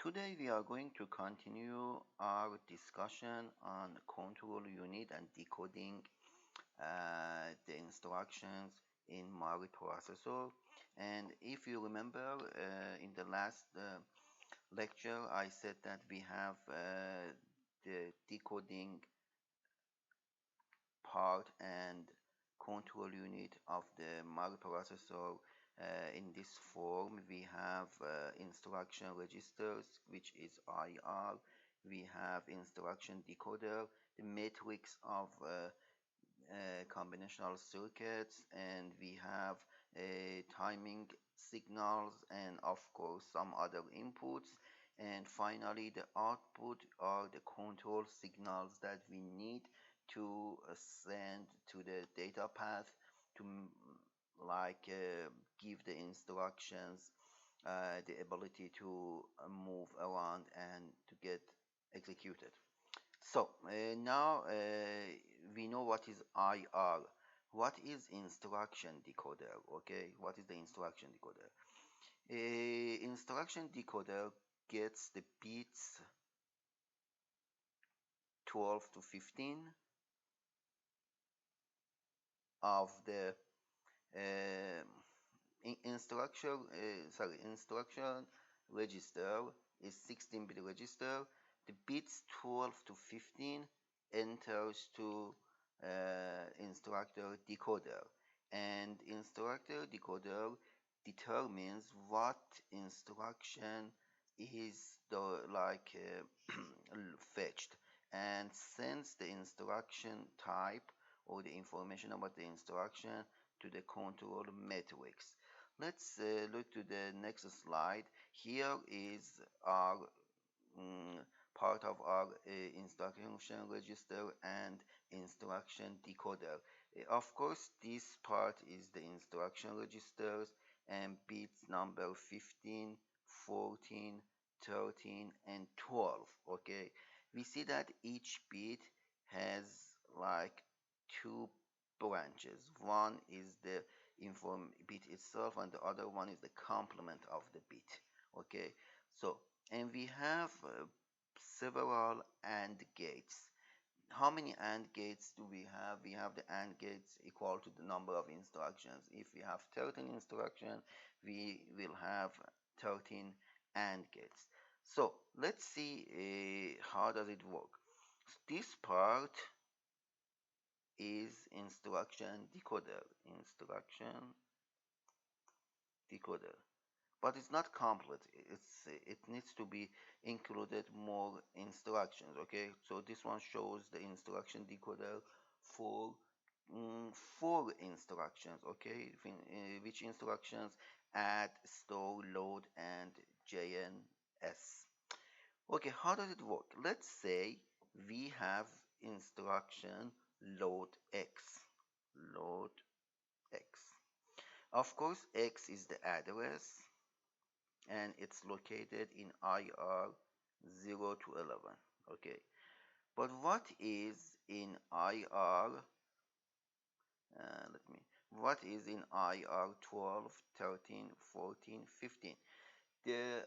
Today we are going to continue our discussion on control unit and decoding the instructions in microprocessor. And if you remember, in the last lecture, I said that we have the decoding part and control unit of the microprocessor. In this form, we have instruction registers, which is IR. We have instruction decoder, the matrix of combinational circuits, and we have timing signals, and of course some other inputs. And finally, the output are the control signals that we need to send to the data path to give the instructions the ability to move around and to get executed. So now we know what is IR. What is instruction decoder? Okay, what is the instruction decoder? A instruction decoder gets the bits 12 to 15 of the uh, instruction register is 16-bit register. The bits 12 to 15 enters to instructor decoder, and instructor decoder determines what instruction is fetched and sends the instruction type or the information about the instruction to the control matrix. Let's look to the next slide. Here is our part of our instruction register and instruction decoder. Of course, this part is the instruction registers and bits number 15, 14, 13, and 12. Okay, we see that each bit has like two branches. One is the inform bit itself, and the other one is the complement of the bit. Okay, so and we have several AND gates. How many AND gates do we have? We have the AND gates equal to the number of instructions. If we have 13 instructions, we will have 13 AND gates. So let's see how does it work. This part is instruction decoder. Instruction decoder. But it's not complete. It needs to be included more instructions. Okay, so this one shows the instruction decoder for four instructions. Okay, which instructions? Add, store, load, and JNS. Okay, how does it work? Let's say we have instruction load X. Load X. Of course, X is the address, and it's located in IR 0 to 11. Okay, but what is in IR? What is in IR 12, 13, 14, 15? The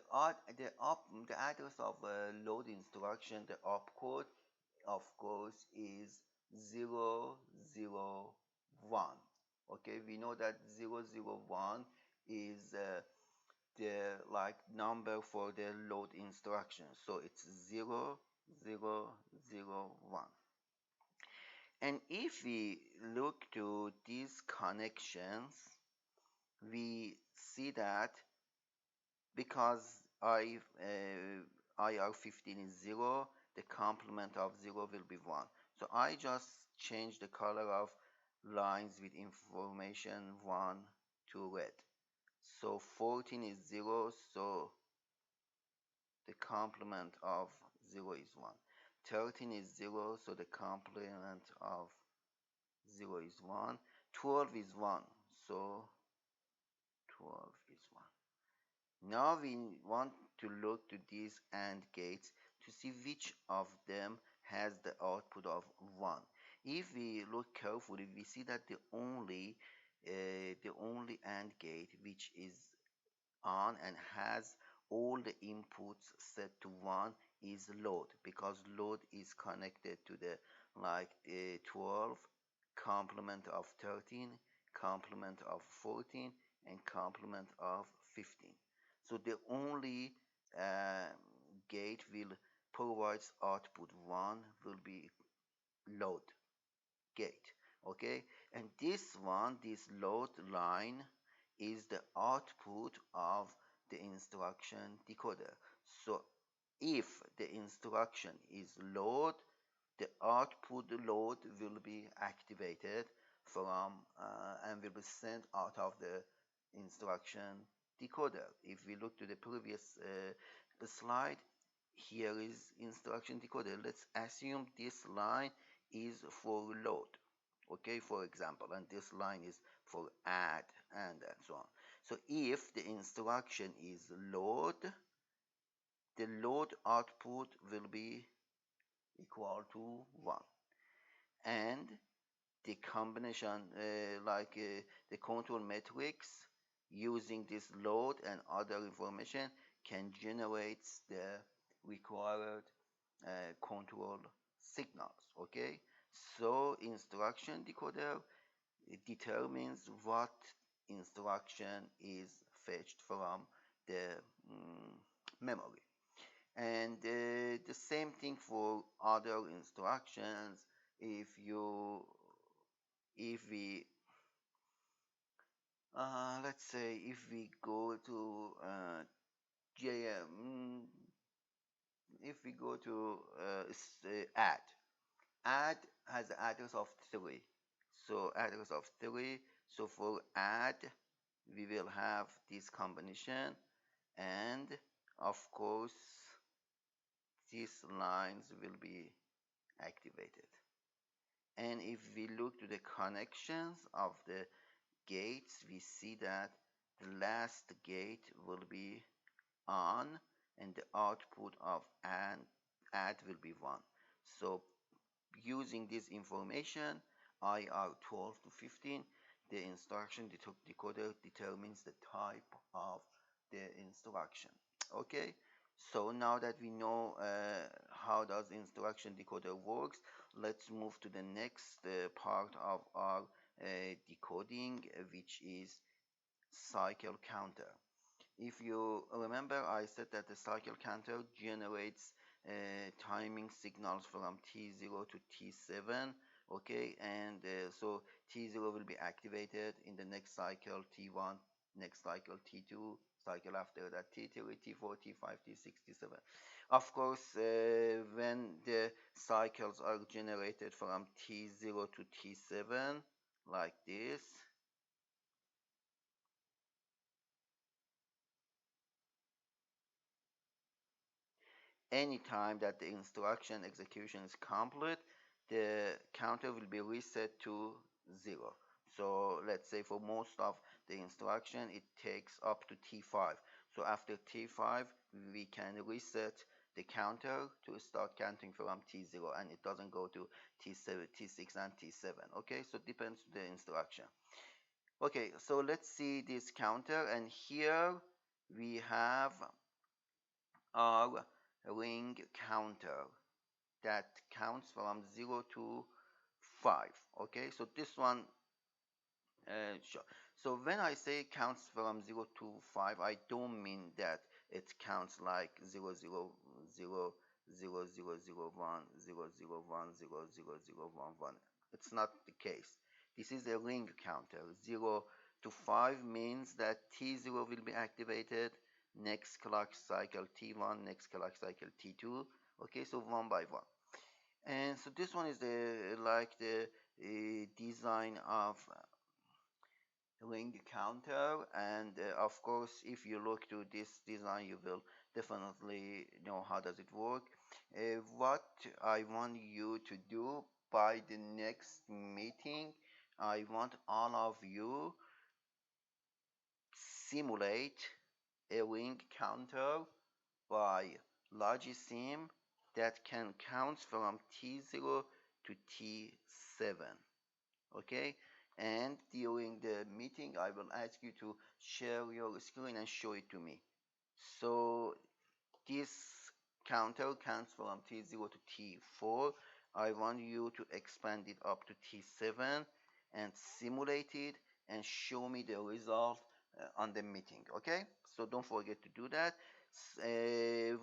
address of a load instruction, the opcode, of course, is 001. Okay, we know that 001 is the number for the load instruction, so it's 0001. And if we look to these connections, we see that because IR15 is 0, the complement of 0 will be 1. So I just change the color of lines with information 1 to red. So 14 is 0, so the complement of 0 is 1. 13 is 0, so the complement of 0 is 1. 12 is 1, so 12 is 1. Now we want to look to these AND gates to see which of them has the output of 1. If we look carefully, we see that the only AND gate which is on and has all the inputs set to 1 is load, because load is connected to the like 12 complement of 13 complement of 14 and complement of 15. So the only uh, gate will provides output 1 will be load gate. Okay, and this load line is the output of the instruction decoder. So if the instruction is load, the output load will be activated from and will be sent out of the instruction decoder. If we look to the previous slide, here is instruction decoder. Let's assume this line is for load, okay, for example, and this line is for add and so on. So if the instruction is load, the load output will be equal to 1, and the combination the control matrix using this load and other information can generate the required control signals. Okay, so instruction decoder determines what instruction is fetched from the memory, and the same thing for other instructions. If you if we let's say if we go to JM, if we go to add has the address of 3, so address of 3. So for add we will have this combination, and of course these lines will be activated. And if we look to the connections of the gates, we see that the last gate will be on, and the output of add will be 1. So using this information, IR12 to 15, the instruction decoder determines the type of the instruction. Okay, so now that we know how does the instruction decoder works, let's move to the next part of our decoding, which is cycle counter. If you remember, I said that the cycle counter generates timing signals from T0 to T7. Okay, and so T0 will be activated in the next cycle T1, next cycle T2, cycle after that T3, T4, T5, T6, T7. Of course, when the cycles are generated from T0 to T7 like this, anytime that the instruction execution is complete, the counter will be reset to 0. So let's say for most of the instruction it takes up to T5. So after T5 we can reset the counter to start counting from T0, and it doesn't go to T7, T6 and T7. Okay, so it depends on the instruction. Okay, so let's see this counter, and here we have our ring counter that counts from 0 to 5. Okay, so this one sure. So when I say counts from 0 to 5, I don't mean that it counts like 0 0 0 0 0 0 1 0 0 1 0 0 0 1 1. It's not the case. This is a ring counter. 0 to 5 means that T0 will be activated, next clock cycle T1, next clock cycle T2. Okay, so one by one. And so this one is the design of ring counter, and of course if you look to this design you will definitely know how does it work. What I want you to do by the next meeting, I want all of you simulate a ring counter by Logisim that can count from T0 to T7. Okay, and during the meeting I will ask you to share your screen and show it to me. So this counter counts from T0 to T4. I want you to expand it up to T7 and simulate it and show me the result on the meeting. Okay, so don't forget to do that.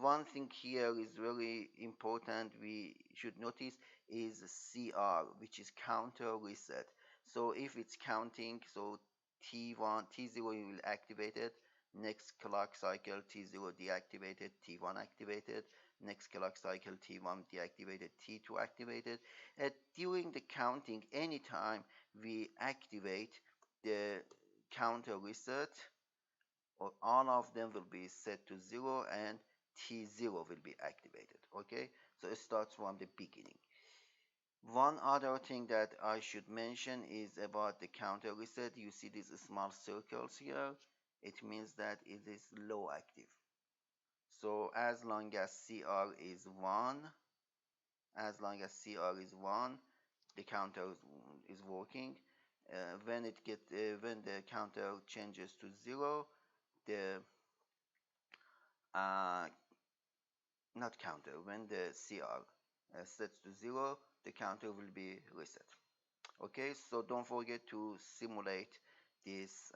One thing here is very important we should notice is CR, which is counter reset. So if it's counting, so T1 T0 will activate it, next clock cycle T0 deactivated, T1 activated, next clock cycle T1 deactivated, T2 activated. During the counting, anytime we activate the counter reset, or all of them will be set to 0 and T0 will be activated. Okay, so it starts from the beginning. One other thing that I should mention is about the counter reset. You see these small circles here. It means that it is low active. So as long as CR is 1, as long as CR is 1, the counter is working. When the counter changes to 0, the uh, not counter, when the CR sets to 0, the counter will be reset. Okay, so don't forget to simulate this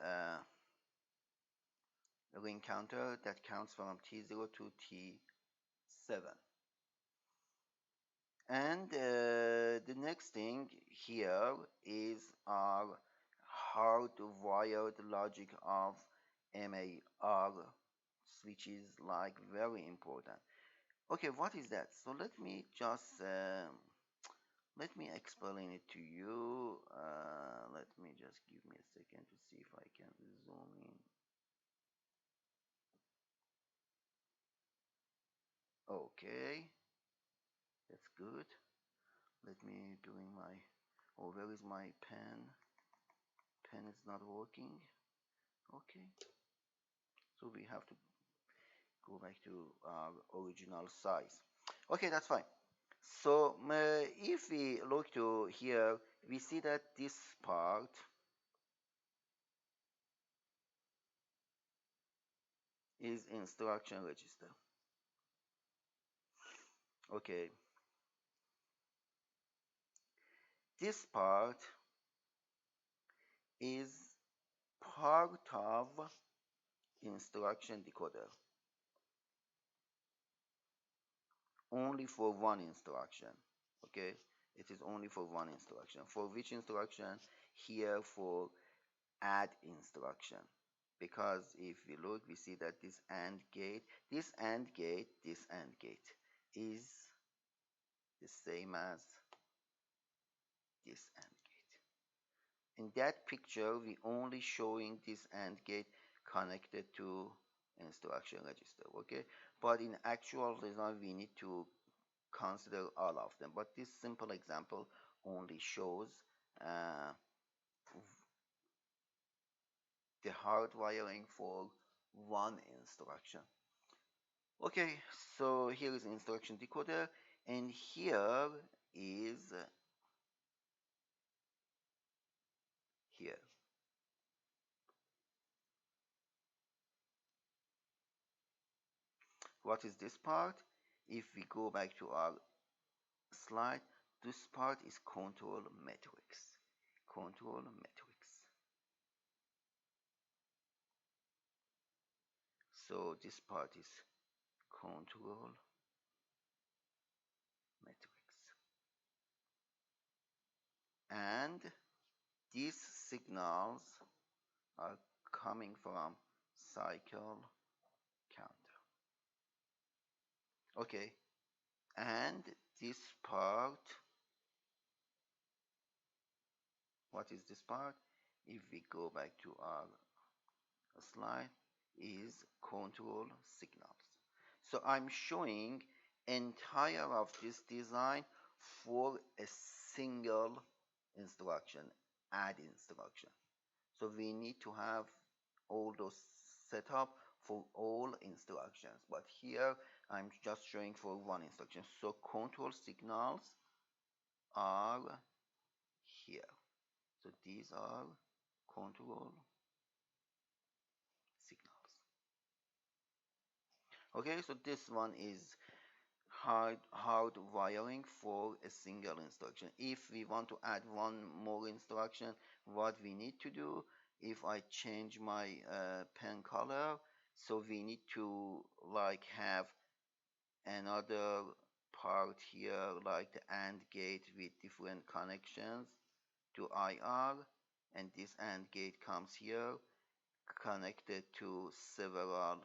ring counter that counts from T0 to T7. And the next thing here is our hardwired logic of MAR switches, like very important. Okay, what is that? So let me explain it to you. Let me just give me a second to see if I can zoom in. Okay, that's good. Let me doing my, oh, where is my pen? Pen is not working. Okay, so we have to go back to our original size. Okay, that's fine. So if we look to here, we see that this part is instruction register. Okay, this part is part of instruction decoder, only for one instruction. Okay, it is only for one instruction. For which instruction? Here for add instruction. Because if we look, we see that this AND gate, this AND gate, this AND gate is the same as this AND gate. In that picture, we only showing this AND gate connected to instruction register. Okay, but in actual design, we need to consider all of them. But this simple example only shows uh, the hardwiring for one instruction. Okay, so here is instruction decoder, and here is here. What is this part? If we go back to our slide, this part is control matrix. Control matrix. So this part is control matrix. And these signals are coming from cycle counter. Okay, and this part, what is this part? If we go back to our slide, is control signals. So I'm showing entire of this design for a single instruction, add instruction. So we need to have all those set up for all instructions, but here I'm just showing for one instruction. So control signals are here. So these are control signals. Okay, so this one is hard wiring for a single instruction. If we want to add one more instruction, what we need to do, if I change my pen color, so we need to like have another part here like the AND gate with different connections to IR, and this AND gate comes here connected to several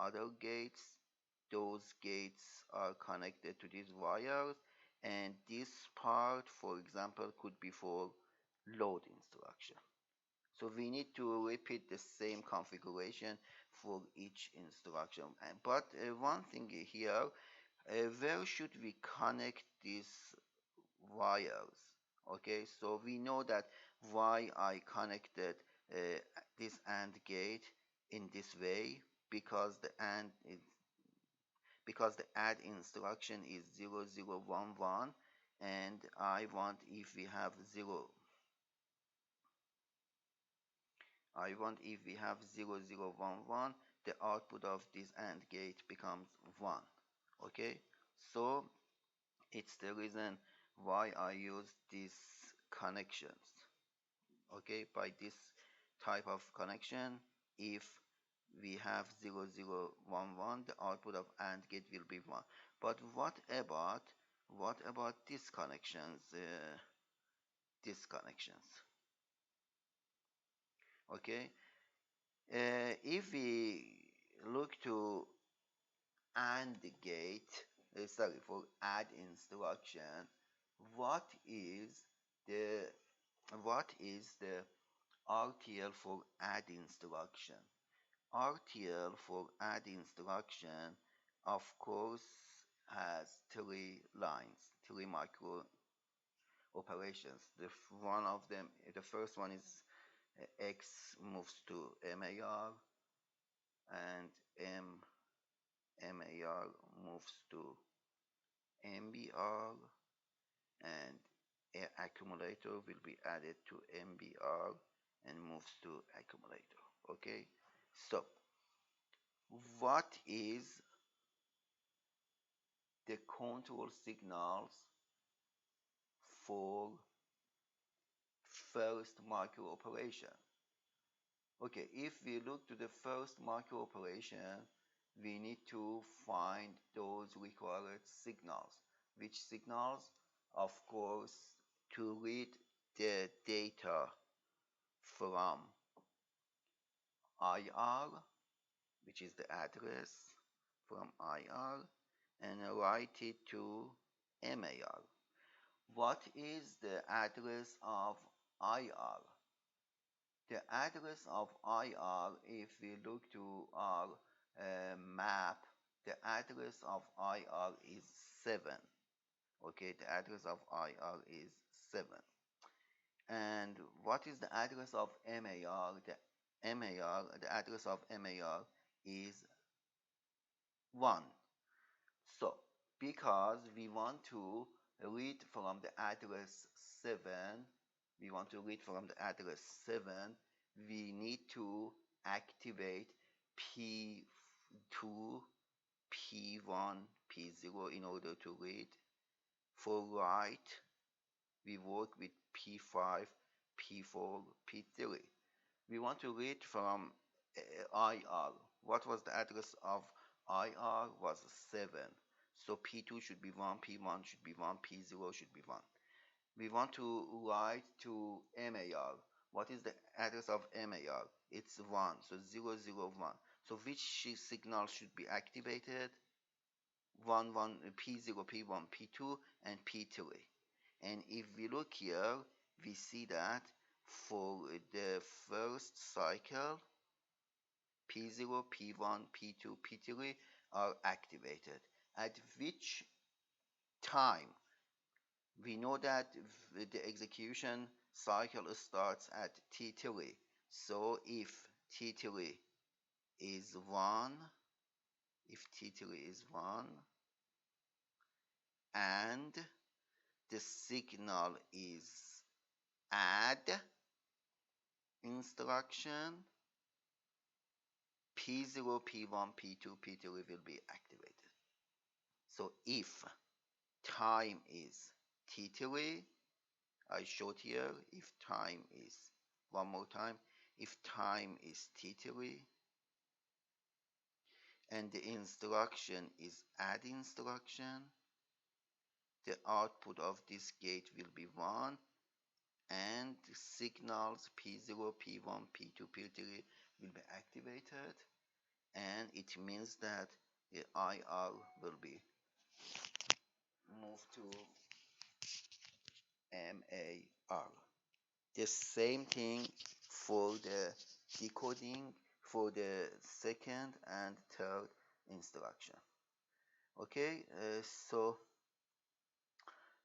other gates. Those gates are connected to these wires, and this part, for example, could be for load instruction. So we need to repeat the same configuration for each instruction. But one thing here, where should we connect these wires? Okay, so we know that why I connected uh, this AND gate in this way, because the add instruction is 0011, and I want, if we have 0011, the output of this AND gate becomes 1. Okay, so it's the reason why I use these connections. Okay, by this type of connection, if we have 0011, the output of AND gate will be 1. But what about these connections? These connections. Okay, if we look to AND gate, sorry, for add instruction, what is the what is the RTL for add instruction? RTL for add instruction, of course, has three lines, three micro operations. One of them, the first one is X moves to MAR, and MAR moves to MBR, and accumulator will be added to MBR and moves to accumulator. Okay, so what is the control signals for first micro operation? Okay, if we look to the first micro operation, we need to find those required signals. Which signals? Of course, to read the data from IR, which is the address from IR, and write it to MAR. What is the address of IR? The address of IR, if we look to our map, the address of IR is 7. Okay, the address of IR is 7. And what is the address of MAR? The address of MAR is 1. So, because we want to read from the address 7, we want to read from the address 7, we need to activate P2, P1, P0 in order to read. For write, we work with P5, P4, P3. We want to read from IR. What was the address of IR? Was 7. So P2 should be 1, P1 should be 1, P0 should be 1. We want to write to MAR. What is the address of MAR? It's 1, so 001. So which signal should be activated? 1, 1, P0, P1, P2, and P3. And if we look here, we see that for the first cycle, P0, P1, P2, P3 are activated. At which time? We know that the execution cycle starts at T3. So if T3 is 1, if T3 is 1, and the signal is add instruction, P0, P1, P2, P3 will be activated. So if time is T3, I showed here, if time is, one more time, if time is T3 and the instruction is add instruction, the output of this gate will be 1 and the signals P0, P1, P2, P3 will be activated, and it means that the IR will be moved to MAR. The same thing for the decoding for the second and third instruction. Okay, so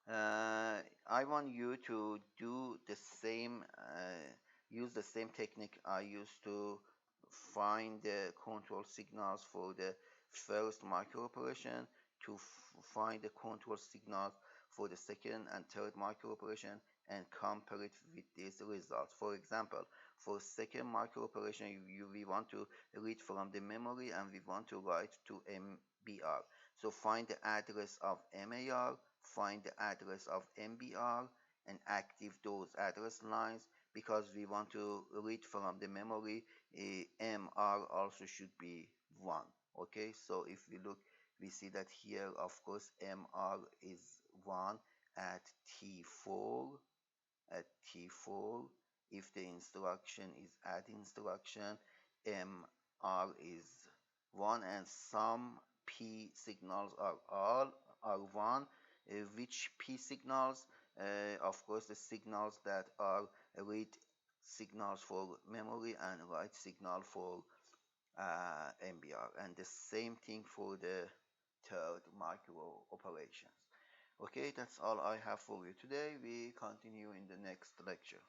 I want you to do the same, use the same technique I used to find the control signals for the first micro operation to find the control signals for the second and third micro operation and compare it with these results. For example, for second micro operation, we want to read from the memory and we want to write to MBR. So find the address of MAR, find the address of MBR, and active those address lines because we want to read from the memory. MR also should be 1. Okay, so if we look, we see that here, of course, MR is 1 at T4. At T4, if the instruction is add instruction, MR is 1 and some P signals are all are 1. Which P signals? Of course, the signals that are read signals for memory and write signal for MBR, and the same thing for the third micro operations. Okay, that's all I have for you today. We continue in the next lecture.